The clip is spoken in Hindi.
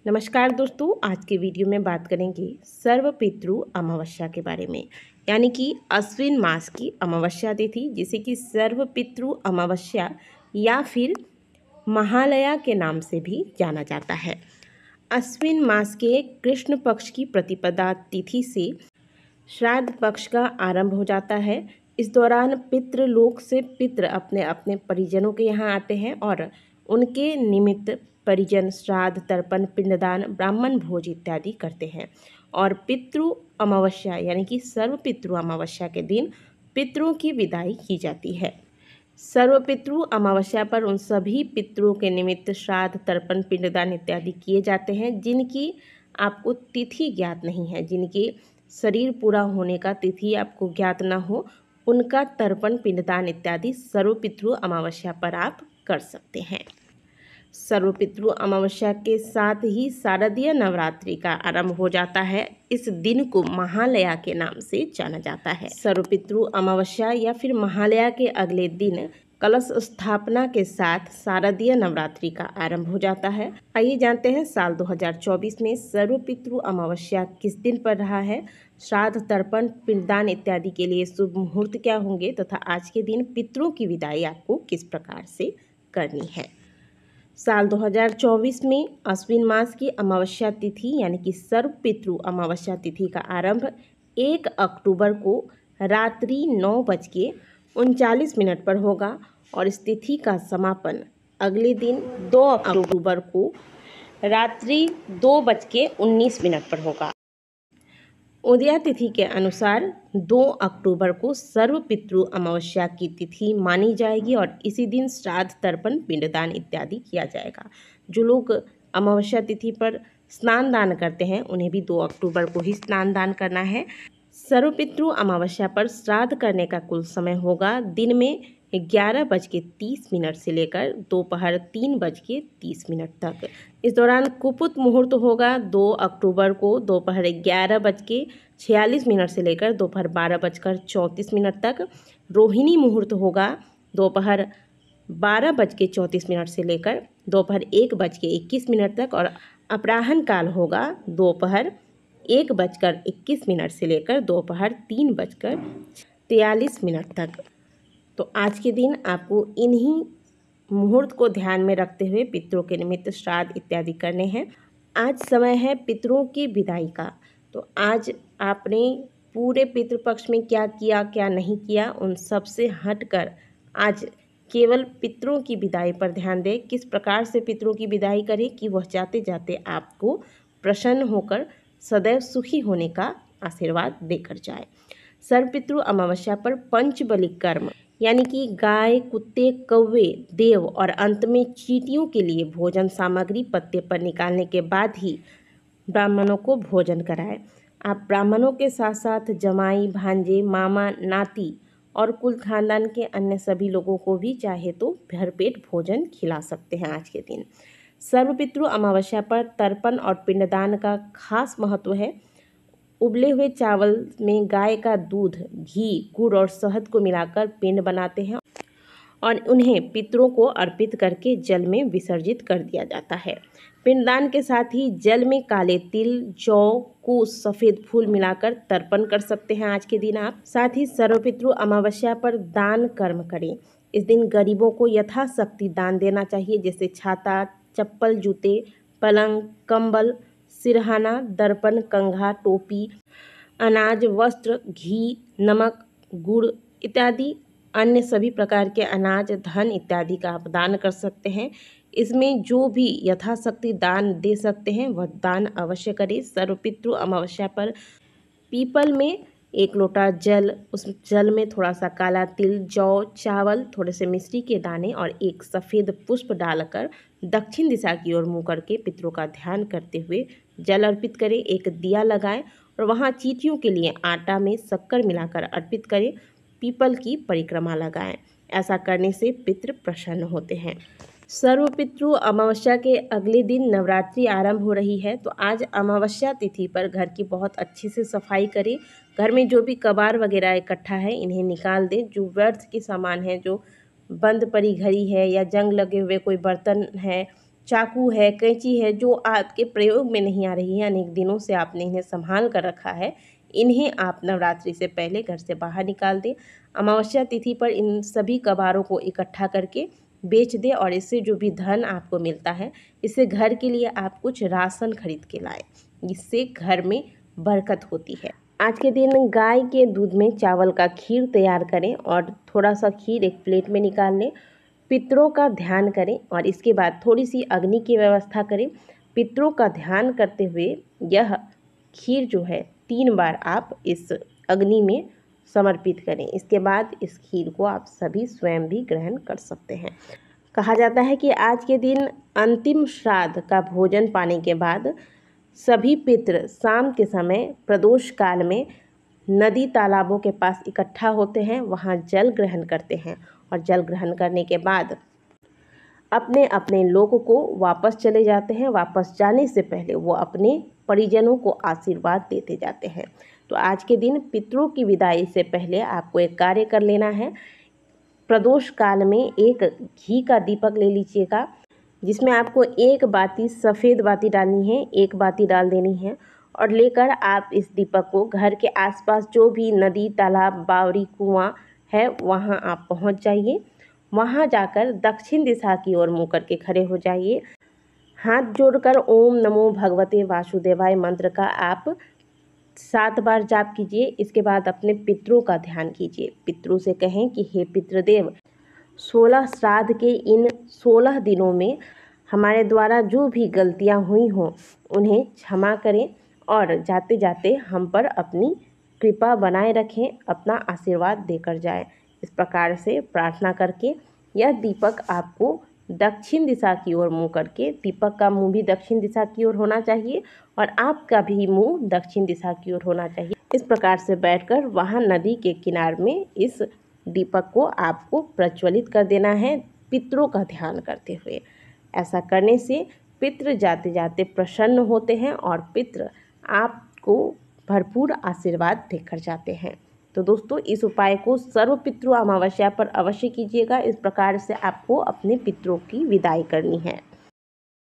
नमस्कार दोस्तों, आज के वीडियो में बात करेंगे सर्वपितृ अमावस्या के बारे में। यानी कि अश्विन मास की अमावस्या तिथि जिसे कि सर्वपितृ अमावस्या या फिर महालया के नाम से भी जाना जाता है। अश्विन मास के कृष्ण पक्ष की प्रतिपदा तिथि से श्राद्ध पक्ष का आरंभ हो जाता है। इस दौरान पितृलोक से पितृ अपने अपने परिजनों के यहाँ आते हैं और उनके निमित्त परिजन श्राद्ध, तर्पण, पिंडदान, ब्राह्मण भोज इत्यादि करते हैं। और पितृ अमावस्या यानी कि सर्वपितृ अमावस्या के दिन पितरों की विदाई की जाती है। सर्वपितृ अमावस्या पर उन सभी पितरों के निमित्त श्राद्ध, तर्पण, पिंडदान इत्यादि किए जाते हैं जिनकी आपको तिथि ज्ञात नहीं है, जिनके शरीर पूरा होने का तिथि आपको ज्ञात ना हो, उनका तर्पण, पिंडदान इत्यादि सर्वपितृ अमावस्या पर आप कर सकते हैं। सर्वपितृ अमावस्या के साथ ही शारदीय नवरात्रि का आरंभ हो जाता है। इस दिन को महालया के नाम से जाना जाता है। सर्वपितृ अमावस्या या फिर महालया के अगले दिन कलश स्थापना के साथ शारदीय नवरात्रि का आरंभ हो जाता है। आइए जानते हैं साल 2024 में सर्वपितृ अमावस्या किस दिन पर रहा है, श्राद्ध, तर्पण, पिंडदान इत्यादि के लिए शुभ मुहूर्त क्या होंगे तथा आज के दिन पितरों की विदाई आपको किस प्रकार से करनी है। साल 2024 में अश्विन मास की अमावस्या तिथि यानी कि सर्वपितृ अमावस्या तिथि का आरंभ 1 अक्टूबर को रात्रि 9:39 पर होगा और इस तिथि का समापन अगले दिन 2 अक्टूबर को रात्रि 2:19 पर होगा। उदया तिथि के अनुसार 2 अक्टूबर को सर्वपितृ अमावस्या की तिथि मानी जाएगी और इसी दिन श्राद्ध, तर्पण, पिंडदान इत्यादि किया जाएगा। जो लोग अमावस्या तिथि पर स्नान दान करते हैं उन्हें भी 2 अक्टूबर को ही स्नान दान करना है। सर्वपितृ अमावस्या पर श्राद्ध करने का कुल समय होगा दिन में 11:30 से लेकर दोपहर 3:30 तक। इस दौरान कुपुत मुहूर्त होगा 2 अक्टूबर को दोपहर 11:46 से लेकर दोपहर 12:34 तक। रोहिणी मुहूर्त होगा दोपहर 12:34 से लेकर दोपहर 1:21 तक और अपराह्न काल होगा दोपहर 1:21 से लेकर दोपहर 3:43 तक। तो आज के दिन आपको इन्हीं मुहूर्त को ध्यान में रखते हुए पितरों के निमित्त श्राद्ध इत्यादि करने हैं। आज समय है पितरों की विदाई का। तो आज आपने पूरे पितृपक्ष में क्या किया क्या नहीं किया, उन सब से हटकर आज केवल पितरों की विदाई पर ध्यान दें। किस प्रकार से पितरों की विदाई करें कि वह जाते जाते आपको प्रसन्न होकर सदैव सुखी होने का आशीर्वाद देकर जाए। सर्वपितृ अमावस्या पर पंचबलि कर्म यानी कि गाय, कुत्ते, कौवे, देव और अंत में चींटियों के लिए भोजन सामग्री पत्ते पर निकालने के बाद ही ब्राह्मणों को भोजन कराएं। आप ब्राह्मणों के साथ साथ जमाई, भांजे, मामा, नाती और कुल खानदान के अन्य सभी लोगों को भी चाहे तो भरपेट भोजन खिला सकते हैं आज के दिन। सर्वपितृ अमावस्या पर तर्पण और पिंडदान का खास महत्व है। उबले हुए चावल में गाय का दूध, घी, गुड़ और शहद को मिलाकर पिंड बनाते हैं और उन्हें पितरों को अर्पित करके जल में विसर्जित कर दिया जाता है। पिंडदान के साथ ही जल में काले तिल, जौ, कुश, सफ़ेद फूल मिलाकर तर्पण कर सकते हैं आज के दिन आप। साथ ही सर्वपितृ अमावस्या पर दान कर्म करें। इस दिन गरीबों को यथाशक्ति दान देना चाहिए, जैसे छाता, चप्पल, जूते, पलंग, कंबल, सिरहाना, दर्पण, कंघा, टोपी, अनाज, वस्त्र, घी, नमक, गुड़ इत्यादि अन्य सभी प्रकार के अनाज, धन इत्यादि का आप दान कर सकते हैं। इसमें जो भी यथाशक्ति दान दे सकते हैं वह दान अवश्य करें। सर्वपितृ अमावस्या पर पीपल में 1 लोटा जल, उस जल में थोड़ा सा काला तिल, जौ, चावल, थोड़े से मिश्री के दाने और एक सफ़ेद पुष्प डालकर दक्षिण दिशा की ओर मुँह करके पितरों का ध्यान करते हुए जल अर्पित करें। एक दिया लगाएं और वहाँ चींटियों के लिए आटा में शक्कर मिलाकर अर्पित करें। पीपल की परिक्रमा लगाएं। ऐसा करने से पितृ प्रसन्न होते हैं। सर्वपितृ अमावस्या के अगले दिन नवरात्रि आरंभ हो रही है। तो आज अमावस्या तिथि पर घर की बहुत अच्छे से सफाई करें। घर में जो भी कबाड़ वगैरह इकट्ठा है इन्हें निकाल दें। जो व्यर्थ के सामान है, जो बंद पड़ी घड़ी है या जंग लगे हुए कोई बर्तन है, चाकू है, कैंची है, जो आपके प्रयोग में नहीं आ रही है, अनेक दिनों से आपने इन्हें संभाल कर रखा है, इन्हें आप नवरात्रि से पहले घर से बाहर निकाल दें। अमावस्या तिथि पर इन सभी कबारों को इकट्ठा करके बेच दें और इससे जो भी धन आपको मिलता है, इससे घर के लिए आप कुछ राशन खरीद के लाएं, जिससे घर में बरकत होती है। आज के दिन गाय के दूध में चावल का खीर तैयार करें और थोड़ा सा खीर एक प्लेट में निकाल लें। पितरों का ध्यान करें और इसके बाद थोड़ी सी अग्नि की व्यवस्था करें। पितरों का ध्यान करते हुए यह खीर जो है 3 बार आप इस अग्नि में समर्पित करें। इसके बाद इस खीर को आप सभी स्वयं भी ग्रहण कर सकते हैं। कहा जाता है कि आज के दिन अंतिम श्राद्ध का भोजन पाने के बाद सभी पितृ शाम के समय प्रदोष काल में नदी तालाबों के पास इकट्ठा होते हैं, वहाँ जल ग्रहण करते हैं और जल ग्रहण करने के बाद अपने अपने लोक को वापस चले जाते हैं। वापस जाने से पहले वो अपने परिजनों को आशीर्वाद देते जाते हैं। तो आज के दिन पितरों की विदाई से पहले आपको एक कार्य कर लेना है। प्रदोष काल में एक घी का दीपक ले लीजिएगा, जिसमें आपको एक बाती सफ़ेद बाती डालनी है, एक बाती डाल देनी है और लेकर आप इस दीपक को घर के आसपास जो भी नदी, तालाब, बावड़ी, कुआं है वहां आप पहुंच जाइए। वहां जाकर दक्षिण दिशा की ओर मुँह करके खड़े हो जाइए। हाथ जोड़कर ओम नमो भगवते वासुदेवाय मंत्र का आप 7 बार जाप कीजिए। इसके बाद अपने पितरों का ध्यान कीजिए। पितरों से कहें कि हे पितृदेव, 16 श्राद्ध के इन 16 दिनों में हमारे द्वारा जो भी गलतियां हुई हों उन्हें क्षमा करें और जाते जाते हम पर अपनी कृपा बनाए रखें, अपना आशीर्वाद देकर जाएं। इस प्रकार से प्रार्थना करके यह दीपक आपको दक्षिण दिशा की ओर मुँह करके, दीपक का मुंह भी दक्षिण दिशा की ओर होना चाहिए और आपका भी मुंह दक्षिण दिशा की ओर होना चाहिए। इस प्रकार से बैठकर वहाँ नदी के किनारे में इस दीपक को आपको प्रज्वलित कर देना है, पितरों का ध्यान करते हुए। ऐसा करने से पितृ जाते जाते प्रसन्न होते हैं और पितृ आपको भरपूर आशीर्वाद देकर जाते हैं। तो दोस्तों, इस उपाय को सर्व पितृ अमावस्या पर अवश्य कीजिएगा। इस प्रकार से आपको अपने पितरों की विदाई करनी है।